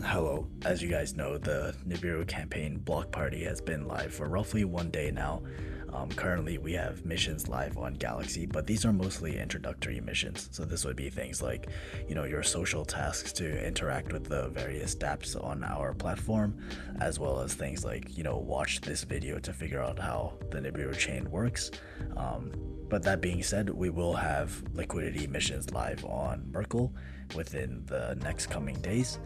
Hello, as you guys know, the Nibiru campaign block party has been live for roughly 1 day now. Currently, we have missions live on Galaxy, but these are mostly introductory missions. So this would be things like, your social tasks to interact with the various dApps on our platform, as well as things like, watch this video to figure out how the Nibiru chain works. But that being said, we will have liquidity missions live on Merkle within the next coming days.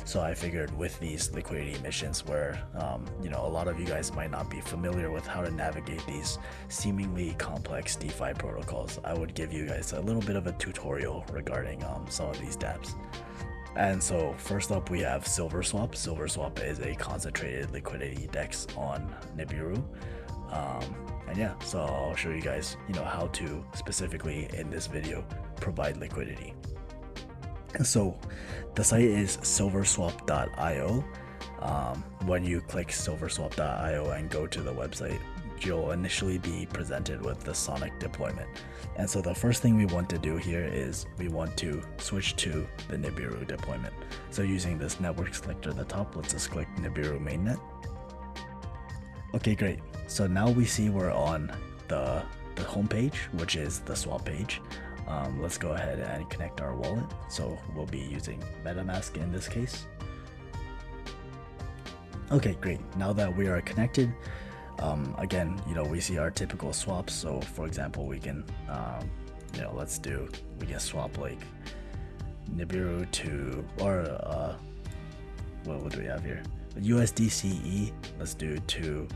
So I figured with these liquidity missions where, a lot of you guys might not be familiar with how to navigate these seemingly complex DeFi protocols, I would give you guys a little bit of a tutorial regarding some of these dApps. And so first up we have SilverSwap. SilverSwap is a concentrated liquidity DEX on Nibiru. And yeah, so I'll show you guys, how to specifically in this video provide liquidity. And so the site is silverswap.io. When you click silverswap.io and go to the website, you'll initially be presented with the Sonic deployment. And so the first thing we want to do here is we want to switch to the Nibiru deployment. So using this network selector at the top, let's just click Nibiru mainnet. Okay, great. So now we see we're on the home page, which is the swap page. Let's go ahead and connect our wallet. So we'll be using MetaMask in this case. Okay, great. Now that we are connected, again, we see our typical swaps. So for example, we can, we can swap like Nibiru to, or what do we have here? USDCE, let's do to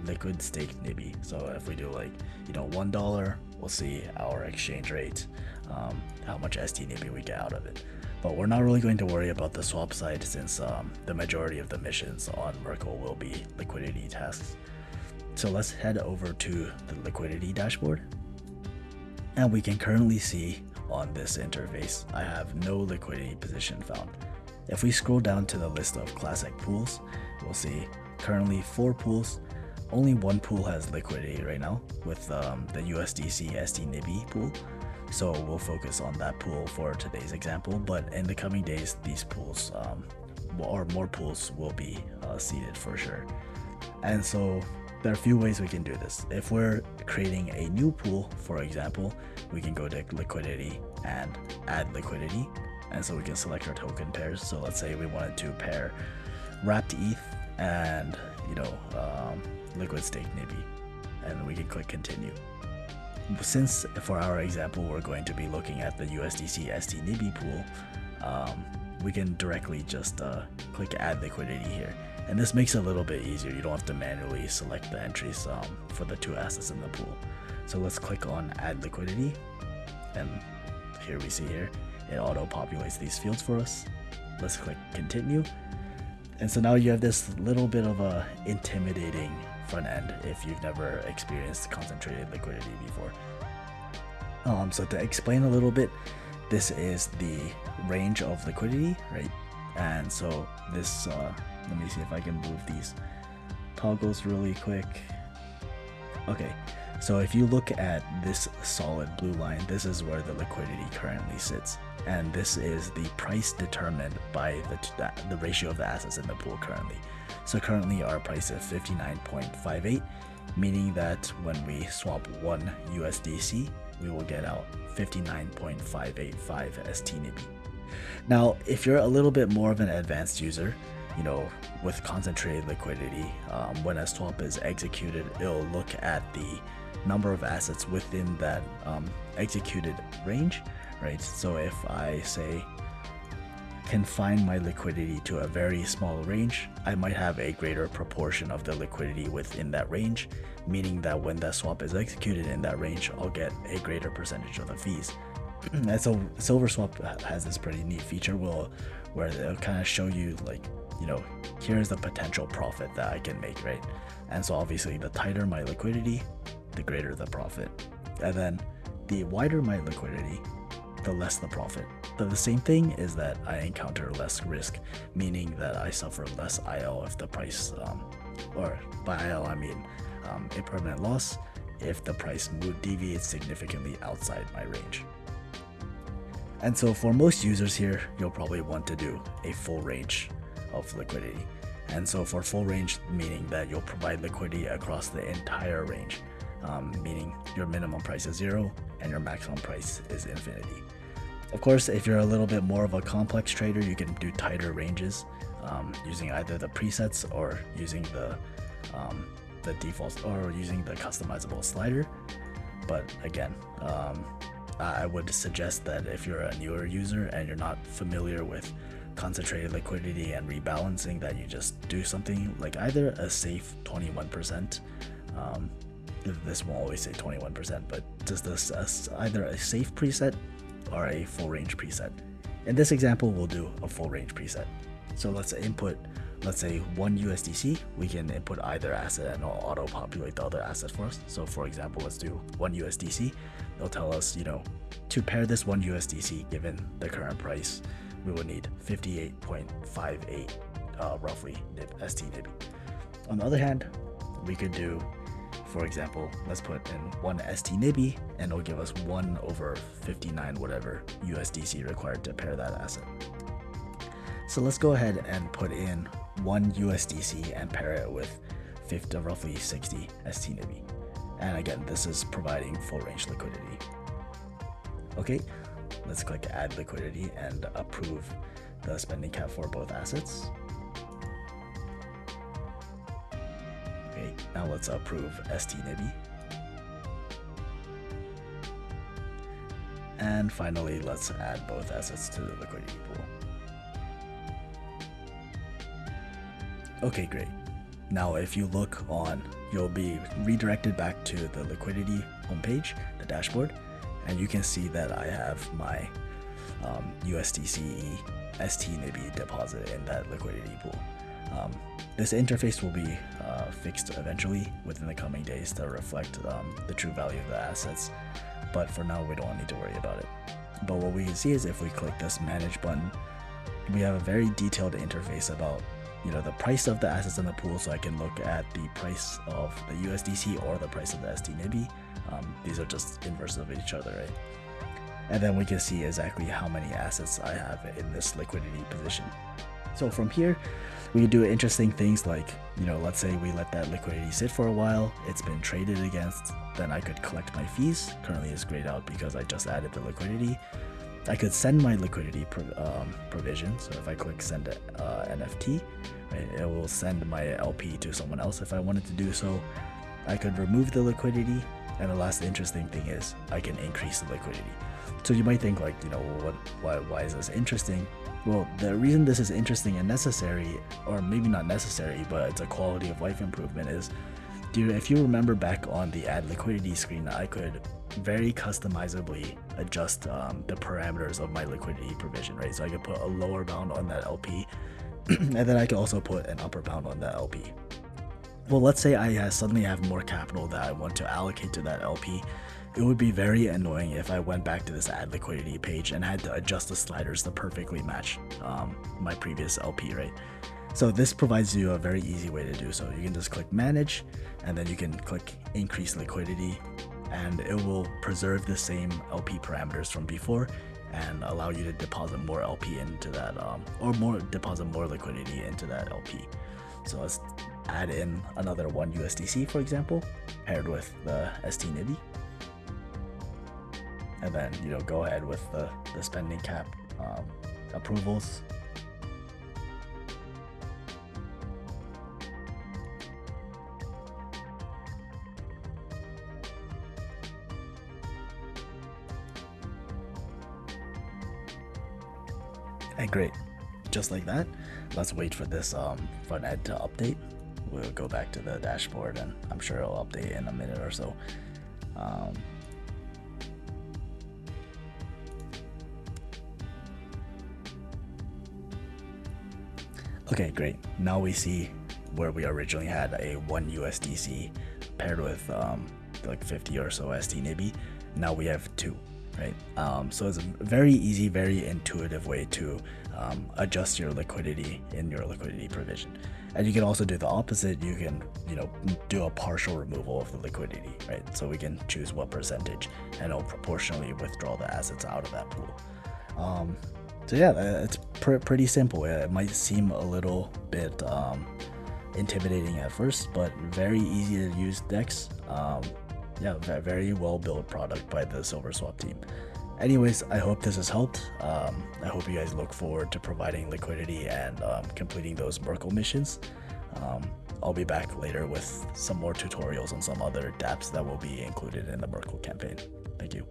liquid stake Nibi. So if we do like, $1, we'll see our exchange rate, how much ST Nibi we get out of it. But we're not really going to worry about the swap side since the majority of the missions on Merkle will be liquidity tasks. So let's head over to the liquidity dashboard. And we can currently see on this interface, I have no liquidity position found. If we scroll down to the list of classic pools, we'll see currently 4 pools. Only one pool has liquidity right now with the USDC ST Nibi pool. So we'll focus on that pool for today's example, but in the coming days, these pools or more pools will be seeded for sure. And so there are a few ways we can do this. If we're creating a new pool, for example, we can go to liquidity and add liquidity. And so we can select our token pairs. So let's say we wanted to pair wrapped ETH and, liquid stake Nibi, and we can click continue. Since for our example, we're going to be looking at the USDC ST Nibi pool, we can directly just click add liquidity here. And this makes it a little bit easier. You don't have to manually select the entries for the 2 assets in the pool. So let's click on add liquidity. And here we see here, it auto populates these fields for us. Let's click continue. And so now you have this little bit of a intimidating front end if you've never experienced concentrated liquidity before. So to explain a little bit, this is the range of liquidity, right? And so this, let me see if I can move these toggles really quick. Okay, so if you look at this solid blue line, this is where the liquidity currently sits. And this is the price determined by the ratio of the assets in the pool currently. So currently our price is 59.58, meaning that when we swap 1 USDC, we will get out 59.585 ST Nibi. Now, if you're a little bit more of an advanced user, with concentrated liquidity, when a swap is executed, it'll look at the number of assets within that executed range, right? So if I say confine my liquidity to a very small range, I might have a greater proportion of the liquidity within that range, meaning that when that swap is executed in that range, I'll get a greater percentage of the fees. And so SilverSwap has this pretty neat feature where it'll kind of show you like, here's the potential profit that I can make, right? And so obviously the tighter my liquidity, the greater the profit. And then the wider my liquidity, the less the profit. But the same thing is that I encounter less risk, meaning that I suffer less IL if the price, or by IL I mean impermanent loss, if the price deviates significantly outside my range. And so for most users here, you'll probably want to do a full range of liquidity. And so for full range, meaning that you'll provide liquidity across the entire range, meaning your minimum price is 0 and your maximum price is infinity. Of course, if you're a little bit more of a complex trader, you can do tighter ranges using either the presets or using the defaults or using the customizable slider. But again, I would suggest that if you're a newer user and you're not familiar with concentrated liquidity and rebalancing, that you just do something like either a safe 21%, this won't always say 21%, but just either a safe preset or a full range preset. In this example, we'll do a full range preset. So let's input, let's say 1 USDC, we can input either asset and it'll auto populate the other asset for us. So for example, let's do 1 USDC. They'll tell us, to pair this 1 USDC, given the current price, we will need 58.58 roughly ST NIB. On the other hand, we could do, for example, let's put in 1 ST NIB and it'll give us 1/59 whatever USDC required to pair that asset. So let's go ahead and put in 1 USDC and pair it with roughly 60 ST NIB. And again, this is providing full range liquidity. Okay, let's click add liquidity and approve the spending cap for both assets. Okay, now let's approve ST NIB. And finally, let's add both assets to the liquidity pool. Okay, great. Now if you look on, you'll be redirected back to the liquidity homepage, the dashboard, and you can see that I have my USDC ST NIB deposit in that liquidity pool. This interface will be fixed eventually within the coming days to reflect the true value of the assets, but for now we don't need to worry about it. But what we can see is if we click this manage button, we have a very detailed interface about the price of the assets in the pool, so I can look at the price of the USDC or the price of the ST NIB. These are just inverse of each other, right? And then we can see exactly how many assets I have in this liquidity position. So from here, we can do interesting things like, let's say we let that liquidity sit for a while, it's been traded against, then I could collect my fees. Currently it's grayed out because I just added the liquidity. I could send my liquidity provision. So if I click send NFT, right, it will send my LP to someone else if I wanted to do so. I could remove the liquidity. And the last interesting thing is I can increase the liquidity. So you might think like, why is this interesting? Well, the reason this is interesting and necessary, or maybe not necessary, but it's a quality of life improvement, is, if you remember back on the add liquidity screen, I could very customizably adjust the parameters of my liquidity provision, right? So I could put a lower bound on that LP, and then I could also put an upper bound on that LP. Well, let's say I suddenly have more capital that I want to allocate to that LP. It would be very annoying if I went back to this add liquidity page and had to adjust the sliders to perfectly match my previous LP, right? So this provides you a very easy way to do so. You can just click manage, and then you can click increase liquidity, and it will preserve the same LP parameters from before and allow you to deposit more LP into that, or deposit more liquidity into that LP. So let's add in another 1 USDC, for example, paired with the ST NIB. And then, go ahead with the spending cap approvals. And great, just like that. Let's wait for this front end to update. We'll go back to the dashboard, and I'm sure it'll update in a minute or so. Okay, great. Now we see where we originally had a 1 USDC paired with like 50 or so ST NIB. Now we have 2, right? So it's a very easy, very intuitive way to adjust your liquidity in your liquidity provision. And you can also do the opposite. You can, do a partial removal of the liquidity, right? So we can choose what percentage, and it'll proportionally withdraw the assets out of that pool. So yeah, it's pretty simple. It might seem a little bit intimidating at first, but very easy to use DEX. Yeah, very well built product by the SilverSwap team. Anyways, I hope this has helped. I hope you guys look forward to providing liquidity and completing those Merkle missions. I'll be back later with some more tutorials on some other dApps that will be included in the Merkle campaign. Thank you.